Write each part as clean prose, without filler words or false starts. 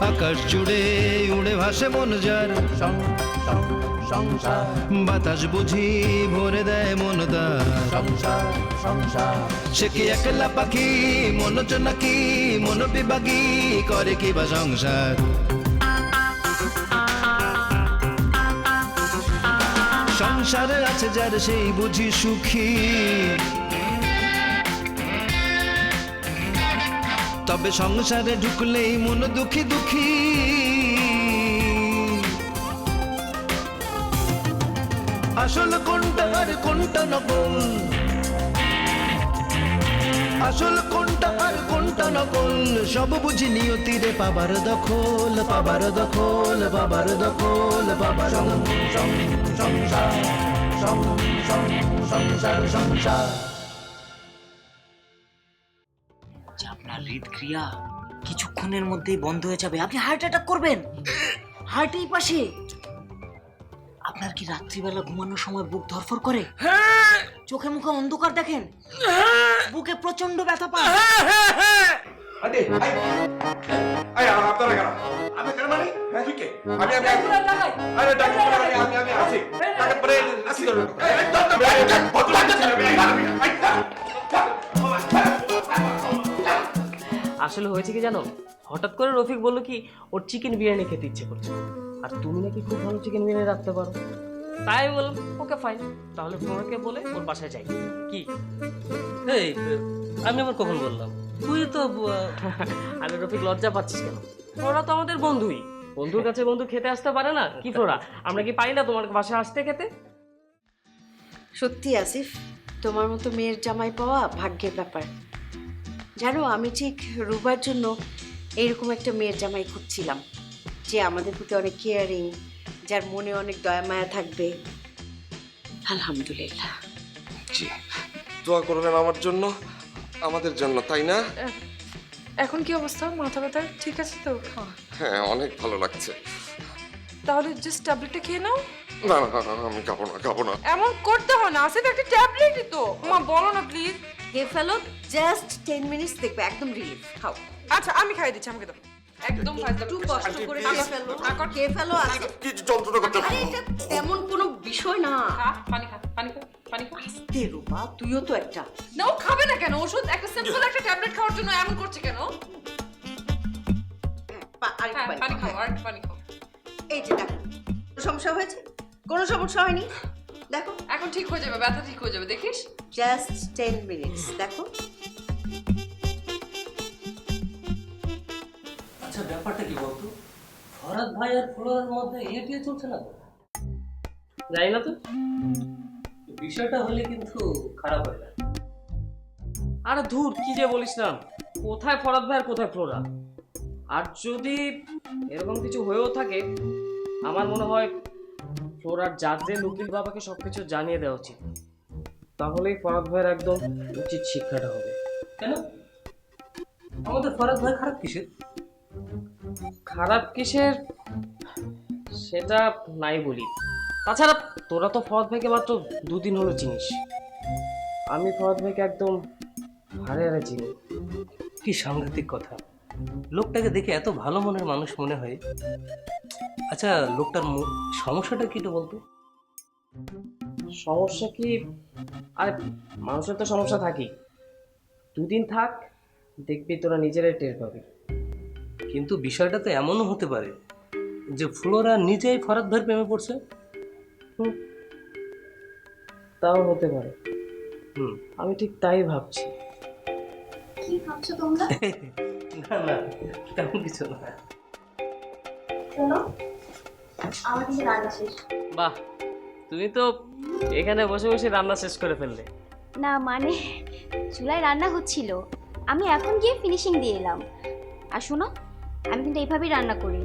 আকাশ জুড়ে উড়ে ভাসে মন যার, সংসার বাতাস বুঝি ভরে দেয় মন তার। সংসার সে কি একলা পাখি, মন নাকি মন বিভাগী, করে কি বা সংসার। সংসারে আছে যার সেই বুঝি সুখী, তবে সংসারে ঢুকলেই মন দুঃখী দুঃখী। আসল কোনটা আর কোনটা নকল, আসল কোনটা আর কোনটা নকল, সব বুঝি নিয়তিরে পাবার দখল, পাবার দখল, পাবার দখল, পাবার সংসার সংসার। আপনার হৃদক্রিয়া কিছুক্ষণের মধ্যেই বন্ধ হয়ে যাবে, আপনি হার্ট অ্যাটাক করবেন। হার্ট এই পাশে। আপনার কি রাত্রিবেলা ঘুমানোর সময় বুক ধরফর করে? চোখে মুখে অন্ধকার দেখেন? বুকে প্রচন্ড ব্যথা পান? আরে আই আপনারা কেন? আমি কেন মানে? তুই কে? আমি আরে ডাক্তার আমি আছি। ডাক্তার পরে আসি তো। আসলে হয়েছে কি জানো, হঠাৎ করে রফিক বললো কি ওর চিকেন বিরিয়ানি খেতে ইচ্ছে করছে, আর তুমি নাকি খুব ভালো চিকেন বিরিয়ানি রাখতে পারো। তাই আমি বললাম ওকে ফাইন, তাহলে তোমাকে বলে ওর বাসায় যাই। কি এই আমি আবার কখন বললাম? তুই তো আরে রফিক লজ্জা পাচ্ছিস কেন? ওরা তো আমাদের বন্ধুই, বন্ধুর কাছে বন্ধু খেতে আসতে পারে না? কি ফ্লোরা, আমরা কি পাই না তোমার বাসায় আসতে খেতে? সত্যি আসিফ, তোমার মতো মেয়ের জামাই পাওয়া ভাগ্যের ব্যাপার। জানো, আমি ঠিক রুবার জন্য এইরকম একটা মেয়ের জামাই খুঁজছিলাম, যে আমাদের প্রতি অনেক কেয়ারিং, যার মনে অনেক দয়া মায়া থাকবে। আলহামদুলিল্লাহ। জি, দোয়া করবেন আমার জন্য, আমাদের জন্য, তাই না? এখন কি অবস্থা? মাথা ব্যথা ঠিক আছে তো? হ্যাঁ, অনেক ভালো লাগছে। তাহলে জাস্ট ট্যাবলেটটা খেয়ে নাও। না না আমি খাবো না। এমন করতে হয় না, আসিফ একটা ট্যাবলেটই তো। মা বলো না প্লিজ। খেয়ে ফেলো, জাস্ট 10 মিনিটস, দেখবে একদম রিলিফ। খাও। আচ্ছা আমি খাই দিচ্ছি, আমাকে দাও। একদম একটু কষ্ট করে খেয়ে ফেলো, খেয়ে ফেলো। আসিফ, কি যন্ত্রণা করতে? আরে এটা তেমন কোনো বিষয় না। পানি খা, পানি খা, পানি খা। আস্তে রূপা, তুইও তো একটা। না ও খাবে না কেন? ওষুধ একটা সিম্পল একটা ট্যাবলেট খাওয়ার জন্য এমন করছে কেন? হ্যাঁ, পানি খাও, আর পানি খাও। এই যে দেখো, কোনো সমস্যা হয়েছে? কোনো সমস্যা হয়নি, দেখো। এখন ঠিক হয়ে যাবে, ব্যথা ঠিক হয়ে যাবে, দেখিস। জাস্ট 10 মিনিটস, দেখো। আচ্ছা ব্যাপারটা কি বলতো, ফরাদ ভাই আর ফ্লোরার মধ্যে ইয়ে চলছে না তো? যাই না তো। বিষয়টা হলে কিন্তু খারাপ হয় না। আরে ধুর, কি যে বলিস না, কোথায় ফরাদ ভাই আর কোথায় ফ্লোরা। আর যদি এরকম কিছু হয়েও থাকে, আমার মনে হয় ফ্লোরার জাজের উকিল বাবাকে সবকিছু জানিয়ে দেওয়া উচিত, তাহলেই ফরাদ ভাইয়ের একদম উচিত শিক্ষাটা হবে। কেন আমাদের ফরাদ ভাই খারাপ কিসের? খারাপ কিসের সেটা নাই বলি, তাছাড়া তোরা তো ফরাদ ভাইকে মাত্র 2 দিন হলো চিনিস, আমি ফরাদ ভাইকে একদম হারে হারে চিনি। কি সাংঘাতিক কথা, লোকটাকে দেখে এত ভালো মনের মানুষ মনে হয়। আচ্ছা লোকটার সমস্যাটা কি তো বলতো? সমস্যা কি? আরে মানুষের তো সমস্যা থাকেই, 2 দিন থাক, দেখবি তোরা নিজেরাই টের পাবি। কিন্তু বিষয়টা তো এমনও হতে পারে যে ফ্লোরা নিজেই ফরাদ ভাইয়ের প্রেমে পড়ছে। তাও হতে পারে, আমি ঠিক তাই ভাবছি। কি ভাবছো তোমরা? না না তেমন কিছু না। শোনো, আমার কিন্তু রান্না শেষ। বাহ, তুমি তো এখানে বসে বসে রান্না শেষ করে ফেললে। না মানে চুলায় রান্না হচ্ছিল, আমি এখন গিয়ে ফিনিশিং দিয়ে এলাম। আর শোনো, আমি কিন্তু এইভাবেই রান্না করি,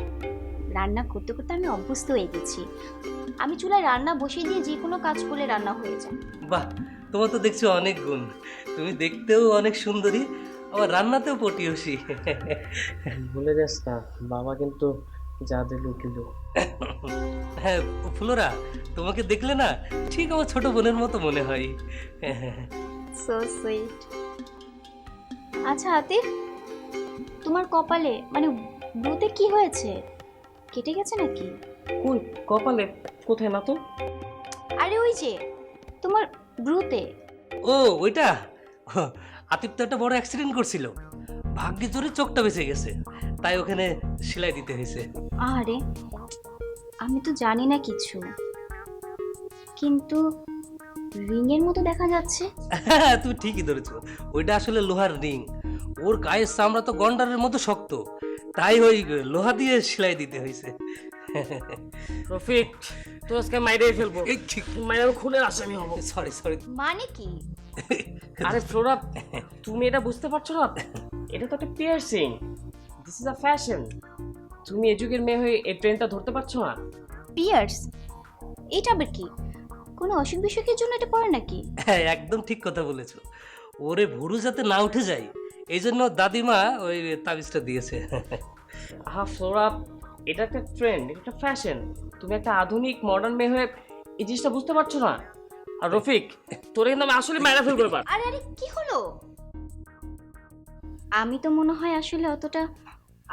রান্না করতে করতে আমি অভ্যস্ত হয়ে গেছি। আমি চুলায় রান্না বসিয়ে দিয়ে যে কোনো কাজ করলে রান্না হয়ে যায়। বাহ, তোমার তো দেখছি অনেক গুণ, তুমি দেখতেও অনেক সুন্দরী, আবার রান্নাতেও পটিয়সী। ভুলে যাস না, বাবা কিন্তু জাজের উকিল। হ্যাঁ ফ্লোরা, তোমাকে দেখলে না ঠিক আমার ছোট বোনের মতো মনে হয়। So sweet. আচ্ছা আতিফ, তোমার কপালে মানে ব্রুতে কি হয়েছে? কেটে গেছে নাকি? কই কপালে? কোথায় না তো? আরে ওই যে তোমার ব্রুতে। ও ওইটা, আতিফ তো একটা বড় অ্যাক্সিডেন্ট করছিল, ভাগ্যে জোরে চোখটা বেঁচে গেছে, তাই ওখানে সেলাই দিতে হয়েছে। আরে আমি তো জানি না কিছু, কিন্তু রিং এর মতো দেখা যাচ্ছে। তুমি ঠিকই ধরেছো, ওইটা আসলে লোহার রিং। ওর গায়ের চামড়া তো গন্ডারের মতো শক্ত, তাই ওই লোহা দিয়ে সেলাই দিতে হয়েছে। রফিক, তো আজকে মাইরেই ফেলবো, মাইরে খুনের আসামি হবো। Sorry sorry. মানে কি? আরে ফ্লোরা, তুমি এটা বুঝতে পারছো না? এটা তো একটা piercing, this is a fashion. তুমি এই যুগের মেয়ে হয়ে এই ট্রেনটা ধরতে পারছো না? পিয়ার্স? এটা আবার কি? কোনো অসুখ বিসুখের জন্য এটা পড়ে নাকি? হ্যাঁ, একদম ঠিক কথা বলেছো। ওরে ভুরু যাতে না উঠে যায় এই জন্য দাদিমা ওই তাবিজটা দিয়েছে। হ্যাঁ ফ্লোরা, এটা একটা ট্রেন্ড, এটা একটা ফ্যাশন। তুমি একটা আধুনিক মডার্ন মেয়ে হয়ে এই জিনিসটা বুঝতে পারছো না। আর রফিক, তোরে কিন্তু আমি আসলে মাইরা ফেলবো এবার। আরে আরে কি হলো? আমি তো মনে হয় আসলে অতটা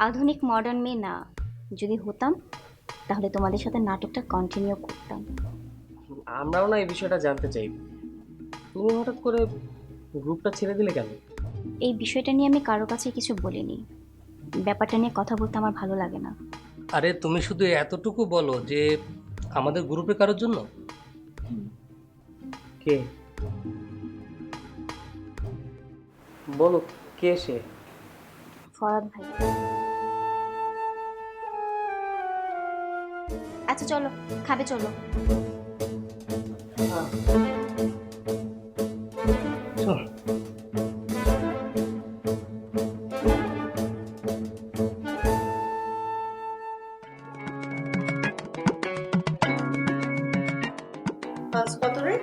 আধুনিক মডার্ন মেয়ে না। যদি হতাম তাহলে তোমাদের সাথে নাটকটা কন্টিনিউ করতাম। আমরাও না এই বিষয়টা জানতে চাই, তুমি হঠাৎ করে গ্রুপটা ছেড়ে দিলে কেন? এই বিষয়টা নিয়ে আমি কারো কাছে কিছু বলিনি। ব্যাপারটা নিয়ে কথা বলতে আমার ভালো লাগে না। আরে তুমি শুধু এতটুকু বলো যে আমাদের গ্রুপে কারোর জন্য। কে? বলো কে সে? ফরাদ ভাই। আচ্ছা চলো, খাবে চলো। চল। পাঁচ কত রে?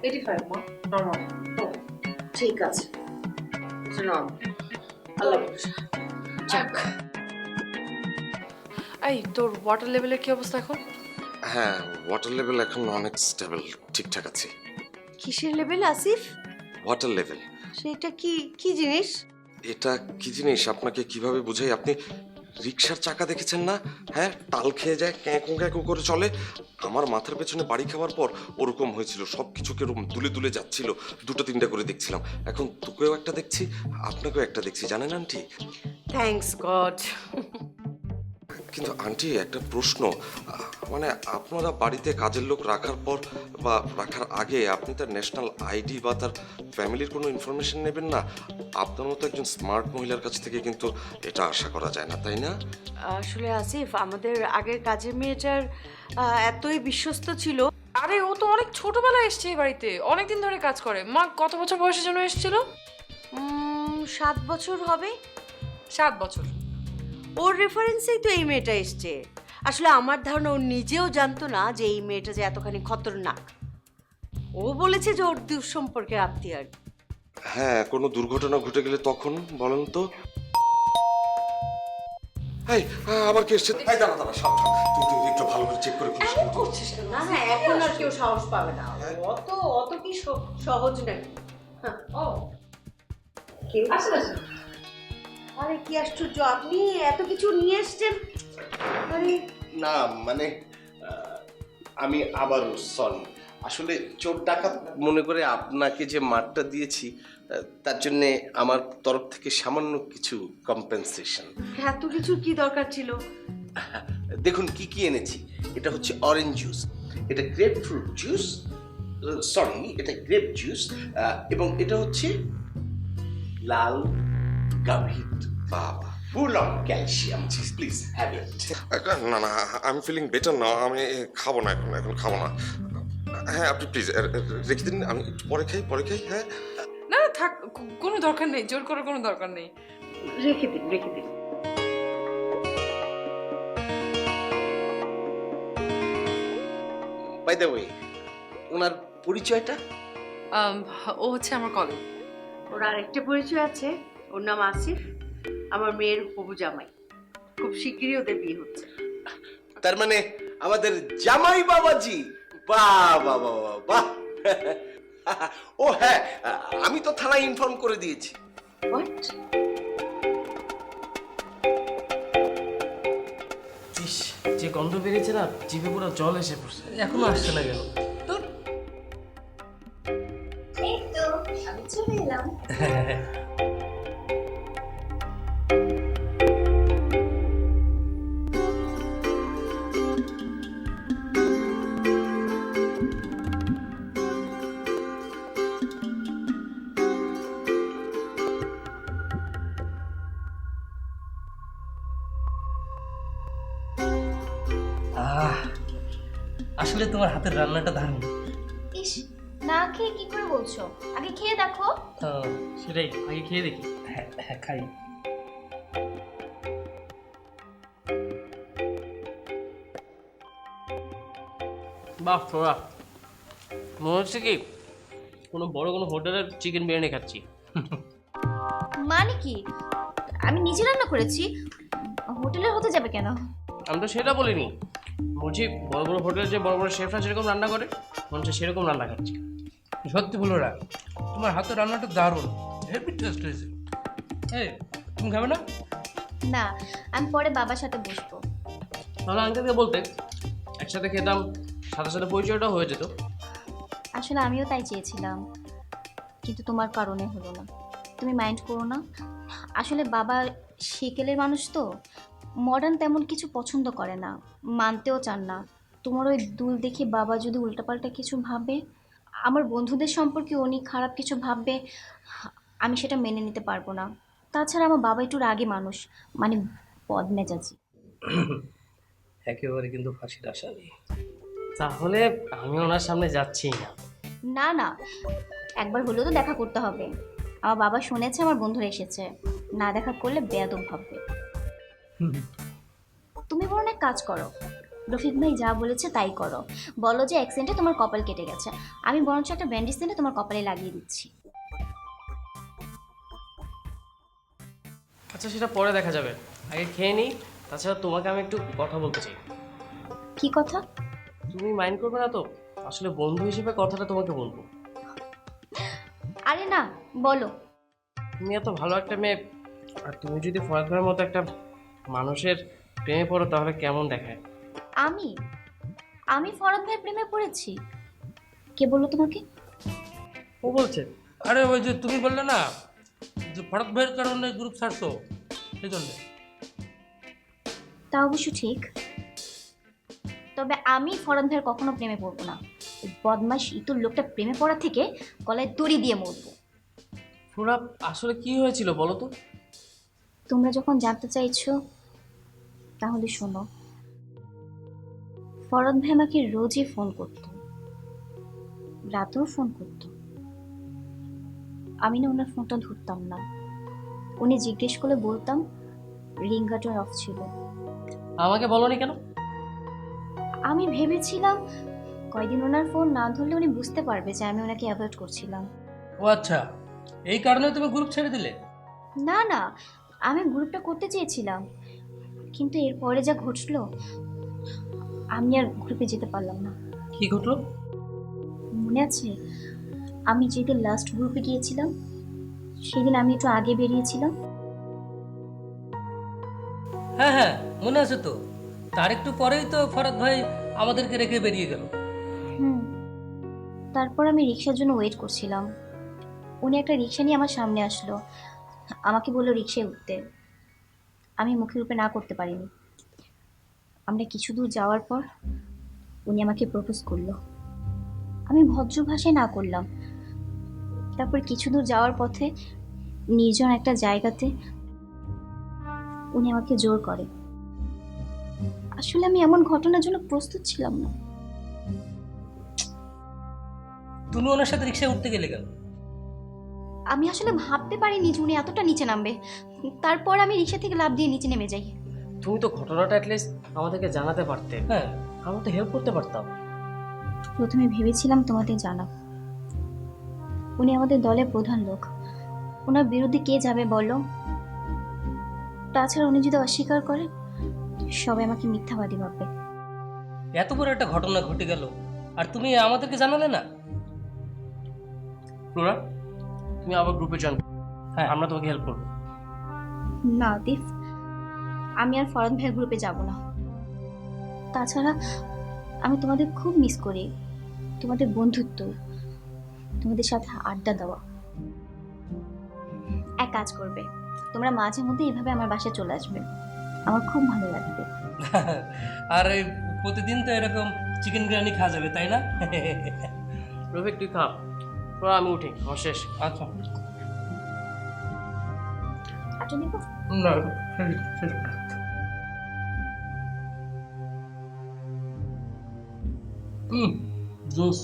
85 মা, নরমাল। ঠিক আছে, আল্লাহ ভরসা। যাক, এই তোর ওয়াটার লেভেলের কি অবস্থা এখন? হ্যাঁ, ওয়াটার লেভেল এখন অনেক স্টেবল, ঠিকঠাক আছে। কিসের লেভেল আসিফ? ওয়াটার লেভেল সেটা কি কি জিনিস? এটা কি জিনিস আপনাকে কিভাবে বুঝাই? আপনি রিক্সার চাকা দেখেছেন না? হ্যাঁ, তাল খেয়ে যায়, ক্যাঁকু ক্যাঁকু করে চলে। আমার মাথার পেছনে বাড়ি খাওয়ার পর ওরকম হয়েছিল, সব কিছুকে এরকম দুলে দুলে যাচ্ছিল। দুটো তিনটা করে দেখছিলাম, এখন তোকেও একটা দেখছি, আপনাকেও একটা দেখছি, জানেন আন্টি? Thanks god. কিন্তু আন্টি, একটা প্রশ্ন, মানে আপনারা বাড়িতে কাজের লোক রাখার পর বা রাখার আগে আপনি তার ন্যাশনাল আইডি বা তার ফ্যামিলির কোনো ইনফরমেশন নেবেন না? আপনার মতো একজন স্মার্ট মহিলার কাছ থেকে কিন্তু এটা আশা করা যায় না, তাই না? আসলে আসিফ, আমাদের আগের কাজের মেয়েটার এতই বিশ্বস্ত ছিল। আরে ও তো অনেক ছোটবেলায় এসছে এই বাড়িতে, অনেকদিন ধরে কাজ করে। মা কত বছর বয়সের জন্য এসেছিল? 7 বছর হবে। 7 বছর। ওর রেফারেন্সেই তো এই মেয়েটা এসছে। আসলে আমার ধারণা ও নিজেও জানতো না যে এই মেয়েটা যে এতখানি খতরনাক। ও বলেছে যে ওর দুঃসম্পর্কের আত্মীয় আর কি। হ্যাঁ, কোনো দুর্ঘটনা ঘটে গেলে তখন বলেন তো। এই, আবার কি এসছে? এই দাঁড়া দাঁড়া, সাবধান, তুই একটু ভালো করে চেক করে খুঁজিস কিন্তু। না না, এখন আর কেউ সাহস পাবে না। অত অত কি সহজ নাকি? ও কেউ আসলে আরে কি আশ্চর্য, আপনি এত কিছু নিয়ে এসছেন। আরে না মানে আমি আবারও সরি, আসলে চোর ডাকাত মনে করে আপনাকে যে মারটা দিয়েছি তার জন্যে আমার তরফ থেকে সামান্য কিছু কম্পেনসেশন। এত কিছুর কি দরকার ছিল? দেখুন কি কি এনেছি। এটা হচ্ছে অরেঞ্জ জুস, এটা গ্রেপ ফ্রুট জুস, সরি এটা গ্রেপ জুস, এবং এটা হচ্ছে লাল গাভীর বাবা, full of calcium. Please have it. না না, আই এম ফিলিং বেটার না, আমি খাবো না, এখন খাবো না। হ্যাঁ, আপনি প্লিজ রেখে দিন, আমি একটু পরে খাই। হ্যাঁ না না থাক, কোনো দরকার নেই, জোর করার কোনো দরকার নেই। রেখে দিন, রেখে দিন। বাই দ্য ওয়ে, ওনার পরিচয়টা? ও হচ্ছে আমার কলিগ। ওর আরেকটা পরিচয় আছে, ওর নাম আসিফ, আমার মেয়ের হবু জামাই। খুব শিগগিরই ওদের বিয়ে হচ্ছে। তার মানে আমাদের জামাই বাবাজি। বাহ বাহ বাহ বাহ। ও হ্যাঁ, আমি তো থানায় ইনফর্ম করে দিয়েছি। হোয়াট? গন্ধ বেরিয়েছে না, জিভে পুরো জল এসে পড়ছে। এখনো আসছে না কেন? ধুর। এই তো আমি চলে এলাম। আসলে তোমার হাতের রান্নাটা দারুণ। ইস, না খেয়ে কি করে বলছো? আগে খেয়ে দেখো। সেটাই, আগে খেয়ে দেখি। হ্যাঁ হ্যাঁ, খাই। বাহ ফ্লোরা, মনে হচ্ছে কি কোনো বড় কোনো হোটেলের চিকেন বিরিয়ানি খাচ্ছি। মানে কি? আমি নিজে রান্না করেছি, হোটেলের হতে যাবে কেন? আমি তো সেটা বলিনি, বলছি বড় বড় হোটেলে যে বড় বড় শেফরা যেরকম রান্না করে মনে হচ্ছে সেরকম রান্না খাচ্ছি। সত্যি বলোরা, তোমার হাতের রান্নাটা দারুণ, হেভি টেস্ট হয়েছে। এই, তুমি খাবে না? না, আমি পরে বাবার সাথে বসবো। তাহলে আঙ্কেলকে বলতে, একসাথে খেতাম, সাথে সাথে পরিচয়টাও হয়ে যেত। আসলে আমিও তাই চেয়েছিলাম, কিন্তু তোমার কারণে হলো না। তুমি মাইন্ড করো না। আসলে বাবা সেকেলের মানুষ তো, মডার্ন তেমন কিছু পছন্দ করে না, মানতেও চান না। তোমার ওই দুল দেখে বাবা যদি উল্টাপাল্টা কিছু ভাবে, আমার বন্ধুদের সম্পর্কে উনি খারাপ কিছু ভাববে, আমি সেটা মেনে নিতে পারবো না। তাছাড়া আমার বাবা একটু রাগী মানুষ, মানে বদমেজাজি। একেবারে কিন্তু ফাঁসির আসামি। তাহলে আমি ওনার সামনে যাচ্ছি না। না না, একবার হলেও তো দেখা করতে হবে। আমার বাবা শুনেছে আমার বন্ধুরা এসেছে, না দেখা করলে বেয়াদব ভাববে। তুমি বরং এক কাজ করো, রফিক ভাই যা বলেছে তাই করো। বলো যে অ্যাক্সিডেন্টে তোমার কপাল কেটে গেছে, আমি বরঞ্চ একটা ব্যান্ডেজ এনে তোমার কপালে লাগিয়ে দিচ্ছি। আচ্ছা, সেটা পরে দেখা যাবে, আগে খেয়ে নিই। তাছাড়া তোমাকে আমি একটু কথা বলতে চাই। কি কথা? তুমি মাইন্ড করবে না তো? আসলে বন্ধু হিসেবে কথাটা তোমাকে বলবো। আরে না, বলো। তুমি এত ভালো একটা মেয়ে, আর তুমি যদি ফরাদ ভাইয়ের মতো একটা মানুষের প্রেমে পড়ো তাহলে কেমন দেখায়? আমি ফরাদ ভাইয়ের প্রেমে পড়েছি? কে বললো তোমাকে? ও বলছে। আরে ওই যে তুমি বললে না যে ফরাদ ভাইয়ের কারণে গ্রুপ ছাড়ছো, সেই জন্য। তা অবশ্য ঠিক, তবে আমি ফরাদ ভাইয়ের কখনো প্রেমে পড়বো না। ওই বদমাশ ইতুর লোকটা প্রেমে পড়া থেকে গলায় দড়ি দিয়ে মরবো। ফ্লোরা, আসলে কি হয়েছিল বলো তো? তোমরা যখন জানতে চাইছো তাহলে শোনো। ফরাদ ভাই আমাকে রোজই ফোন করতো, রাতেও ফোন করতো। আমি না ওনার ফোনটা ধরতাম না। উনি জিজ্ঞেস করলে বলতাম রিংগাটোর অফ ছিল। আমাকে বলনি কেন? আমি ভেবেছিলাম কয়দিন ওনার ফোন না ধরলে উনি বুঝতে পারবে যে আমি ওনাকে অ্যাভয়েড করছিলাম। ও আচ্ছা, এই কারণে তুমি গ্রুপ ছেড়ে দিলে? না না, আমি গ্রুপটা করতে চেয়েছিলাম, কিন্তু এরপরে যা ঘটলো আমি আর গ্রুপে যেতে পারলাম না। কি ঘটলো? মনে আছে আমি যেদিন লাস্ট গ্রুপে গিয়েছিলাম সেদিন আমি একটু আগে বেরিয়েছিলাম? হ্যাঁ হ্যাঁ, মনে আছে তো। তার একটু পরেই তো ফরাদ ভাই আমাদেরকে রেখে বেরিয়ে গেল। তারপর আমি রিক্সার জন্য ওয়েট করছিলাম। উনি একটা রিক্সা নিয়ে আমার সামনে আসলো, আমাকে বললো রিক্সায় উঠতে। আমি মুখের উপরে না করতে পারিনি। আমরা কিছু দূর যাওয়ার পর উনি আমাকে প্রপোজ করলো। আমি ভদ্র ভাষায় না করলাম। তারপর কিছু দূর যাওয়ার পথে নির্জন একটা জায়গাতে উনি আমাকে জোর করে। আসলে আমি এমন ঘটনার জন্য প্রস্তুত ছিলাম না। তুমি ওনার সাথে রিক্সায় উঠতে গেলে কেন? আমি আসলে ভাবতে পারিনি যে উনি এতটা নিচে নামবে। তারপর আমি রিক্সা থেকে লাফ দিয়ে নিচে নেমে যাই। তুমি তো ঘটনাটা অ্যাটলিস্ট আমাদেরকে জানাতে পারতে। হ্যাঁ, আমরা তো হেল্প করতে পারতাম। প্রথমে ভেবেছিলাম তোমাদের জানাবো। উনি আমাদের দলের প্রধান লোক, ওনার বিরুদ্ধে কে যাবে বলো? তাছাড়া উনি যদি অস্বীকার করে সবাই আমাকে মিথ্যাবাদী ভাববে। এত বড় একটা ঘটনা ঘটে গেল আর তুমি আমাদেরকে জানালে না? ফ্লোরা, তুমি আবার গ্রুপে জয়েন। হ্যাঁ, আমরা তোমাকে হেল্প করবো। না দীপ, আমি আর ফরাদ ভাইয়ের গ্রুপে যাব না। তাছাড়া আমি তোমাদের খুব মিস করি, তোমাদের বন্ধুত্ব, তোমাদের সাথে আড্ডা দেওয়া। এক কাজ করবে, তোমরা মাঝে মধ্যে এইভাবে আমার বাসায় চলে আসবে, আমার খুব ভালো লাগবে। আর এই প্রতিদিন তো এরকম চিকেন বিরিয়ানি খাওয়া যাবে, তাই না? রফিক তুই খা, ফ্লোরা আমি উঠি, আমার শেষ। আচ্ছা। আচ্ছা নিব না, জুস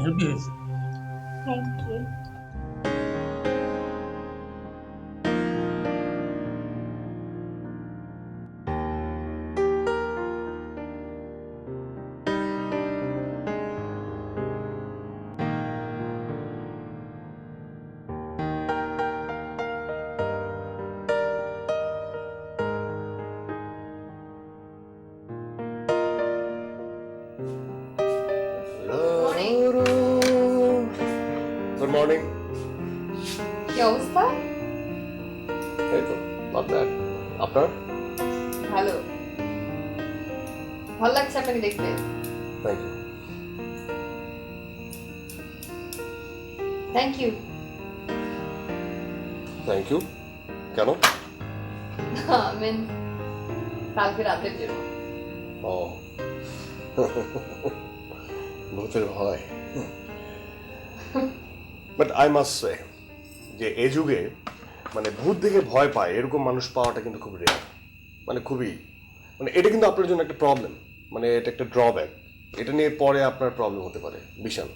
হেভি হয়েছে। Thank you. Good morning. কি অবস্থা? এই তো নট ব্যাড। আপনার? ভালো, ভালো লাগছে আপনাকে দেখতে। Thank you. Thank you. Thank you কেন? আমিন কালকে রাতের জন্য। ও ভূতের ভয়। বাট আই মাস্ট সে যে এ যুগে মানে ভূত দেখে ভয় পায় এরকম মানুষ পাওয়াটা কিন্তু খুব রেয়ার, মানে খুবই, মানে এটা কিন্তু আপনার জন্য একটা প্রবলেম, মানে এটা একটা ড্রব্যাক। এটা নিয়ে পরে আপনার প্রবলেম হতে পারে বিশাল।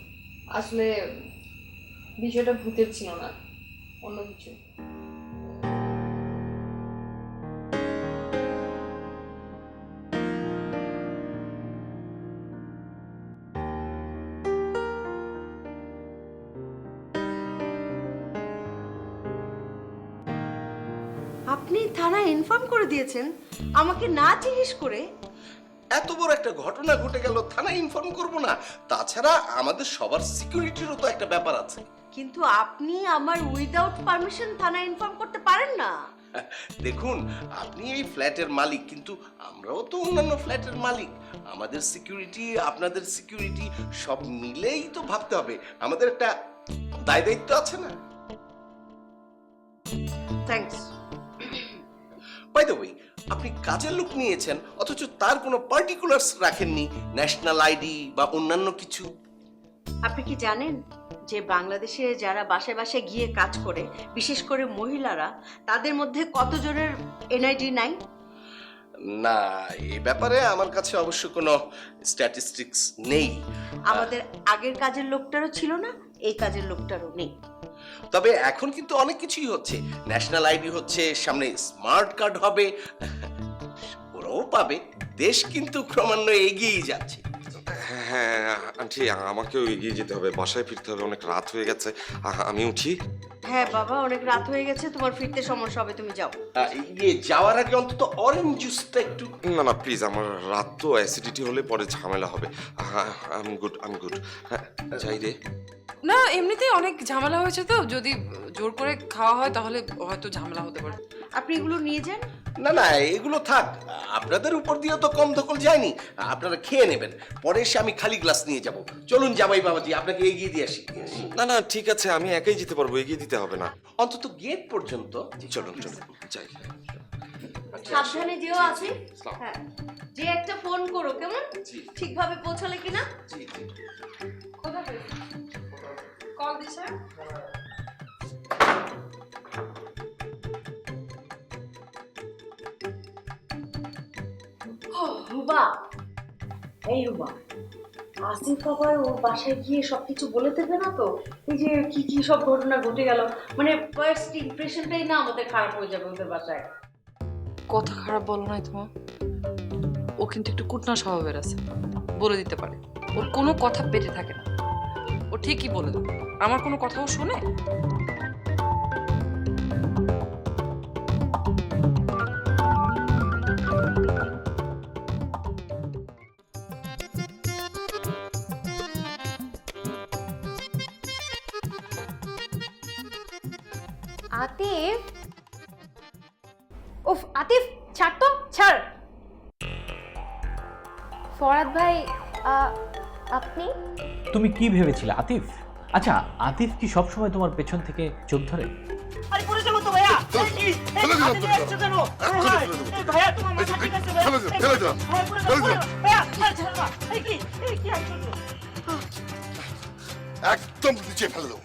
আসলে বিষয়টা ভূতের ছিল না, অন্য কিছু। আপনি থানায় ইনফর্ম করে দিয়েছেন আমাকে না জিজ্ঞেস করে? এত বড় একটা ঘটনা ঘটে গেল, থানায় ইনফর্ম করব না? তাছাড়া আমাদের সবার সিকিউরিটিরও তো একটা ব্যাপার আছে। কিন্তু আপনি আমার উইদাউট পারমিশন থানায় ইনফর্ম করতে পারেন না। দেখুন, আপনি এই ফ্ল্যাটের মালিক, কিন্তু আমরাও তো অন্যান্য ফ্ল্যাটের মালিক। আমাদের সিকিউরিটি, আপনাদের সিকিউরিটি সব মিলেই তো ভাবতে হবে। আমাদের একটা দায় দায়িত্ব আছে না? থ্যাঙ্কস। বাই দ্য ওয়ে, আপনি কাজের লোক নিয়েছেন অথচ তার কোনো পার্টিকুলার্স রাখেননি, ন্যাশনাল আইডি বা অন্যান্য কিছু। আপনি কি জানেন যে বাংলাদেশে যারা বাসায় বাসায় গিয়ে কাজ করে, বিশেষ করে মহিলারা, তাদের মধ্যে কতজনের এনআইডি নাই? না, এই ব্যাপারে আমার কাছে অবশ্য কোনো স্ট্যাটিস্টিক্স নেই। আমাদের আগের কাজের লোকটারও ছিল না, এই কাজের লোকটারও নেই। তবে এখন কিন্তু অনেক কিছুই হচ্ছে। ন্যাশনাল আইডি হচ্ছে, সামনে স্মার্ট কার্ড হবে, ওরাও পাবে। দেশ কিন্তু ক্রমান্বয়ে এগিয়েই যাচ্ছে। হ্যাঁ আন্টি, আমাকেও এগিয়ে যেতে হবে, বাসায় ফিরতে হবে, অনেক রাত হয়ে গেছে। আমি উঠি। হ্যাঁ বাবা, অনেক রাত হয়ে গেছে, তোমার ফিরতে সমস্যা হবে, তুমি যাও। যাওয়ার আগে অন্তত অরেঞ্জ জুসটা একটু। না না প্লিজ, আমার রাত তো, অ্যাসিডিটি হলে পরে ঝামেলা হবে। I am good. হ্যাঁ যাই রে। না, এমনিতেই অনেক ঝামেলা হয়েছে তো, যদি জোর করে খাওয়া হয় তাহলে হয়তো ঝামেলা হতে পারে। আপনি এগুলো নিয়ে যান। না না, এগুলো থাক, আপনাদের উপর দিয়ে তো কম দখল যায়নি। আপনারা খেয়ে নেবেন, পরে এসে আমি খালি গ্লাস নিয়ে যাব। চলুন জামাই বাবাজি, আপনাকে এগিয়ে দিয়ে আসি। না না ঠিক আছে, আমি একাই যেতে পারবো, এগিয়ে দিতে হবে না। অন্তত গেট পর্যন্ত। চলুন যাই। সাবধানে যেও আছে। হ্যাঁ, যে একটা ফোন করো, কেমন? ঠিকভাবে পৌঁছালে কিনা? কোথায় কল দিছে? রুবা, এই রুবা, আসিফ বাবার ওর বাসায় গিয়ে সবকিছু বলে দেবে না তো? এই যে কি কি সব ঘটনা ঘটে গেল, মানে ফার্স্ট ইমপ্রেশনটাই না আমাদের খারাপ হয়ে যাবে ওদের বাসায়। কথা খারাপ বলো নাই তোমার, ও কিন্তু একটু কুটনা স্বভাবের আছে, বলে দিতে পারে। ওর কোনো কথা পেটে থাকে না, ও ঠিকই বলে দেবে। আমার কোনো কথাও শোনে? আতিফ, উফ আতিফ, ছাড় তো, ছাড়। ফরাদ ভাই, আপনি? তুমি কি ভেবেছিলে আতিফ? আচ্ছা, আতিফ কি সবসময় তোমার পেছন থেকে চোখ ধরে? আরে পড়ে যাবো তো ভাইয়া। এই কি? এই হাতে নিয়ে আসছো কেন? আরে ভাই, এই ভাইয়া তোমার মাথা ঠিক আছে ভাইয়া? ভাইয়া, পড়ে যাবো, ভাইয়া, আরে ছাড়ো না। এই কি? এই কি আশ্চর্য? একদম নিচে ফেলে দেবো।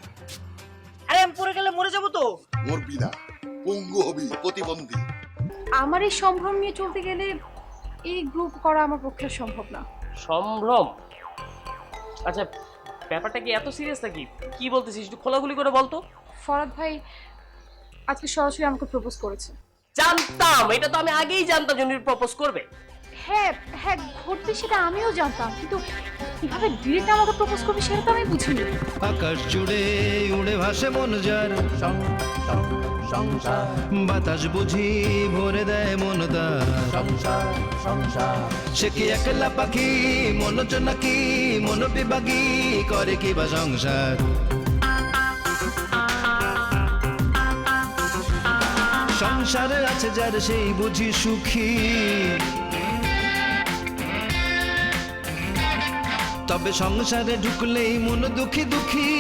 আরে আমি পড়ে গেলে মরে যাবো তো। মরবি না, পঙ্গু হবি, প্রতিবন্ধী। আমার এই সম্ভ্রম নিয়ে চলতে গেলে এই গ্রুপ করা আমার পক্ষে সম্ভব না। সম্ভ্রম? আচ্ছা, ব্যাপারটা কি এত সিরিয়াস নাকি? কি বলতেছিস, একটু খোলাখুলি করে বলতো। ফরাদ ভাই আজকে সরাসরি আমাকে প্রপোজ করেছে। জানতাম, এটা তো আমি আগেই জানতাম যে উনি প্রপোজ করবে। হ্যাঁ হ্যাঁ, ঘটবে সেটা আমিও জানতাম, কিন্তু কিভাবে ডিরেক্ট আমাকে প্রপোজ করবে সেটা তো আমি বুঝিনি। আকাশ জুড়ে উড়ে ভাসে মন যার, সংসার বাতাস বুঝি ভরে দেয় মন তার। সংসার সংসার সে কি একলা পাখি, মন নাকি মন বিভাগী, করে কি বা সংসার। সংসারে আছে যার সেই বুঝি সুখী, তবে সংসারে ঢুকলেই মন দুঃখী দুঃখী।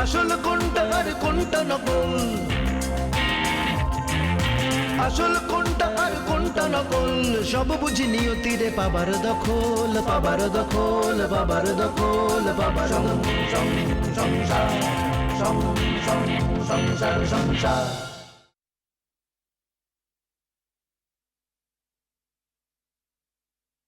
আসল কোনটা আর কোনটা নকল, আসল কোনটা আর কোনটা নকল, সব বুঝি নিয়তিরে পাবার দখল, পাবার দখল, পাবার দখল, পাবার দখল। সংসার সংসার সংসার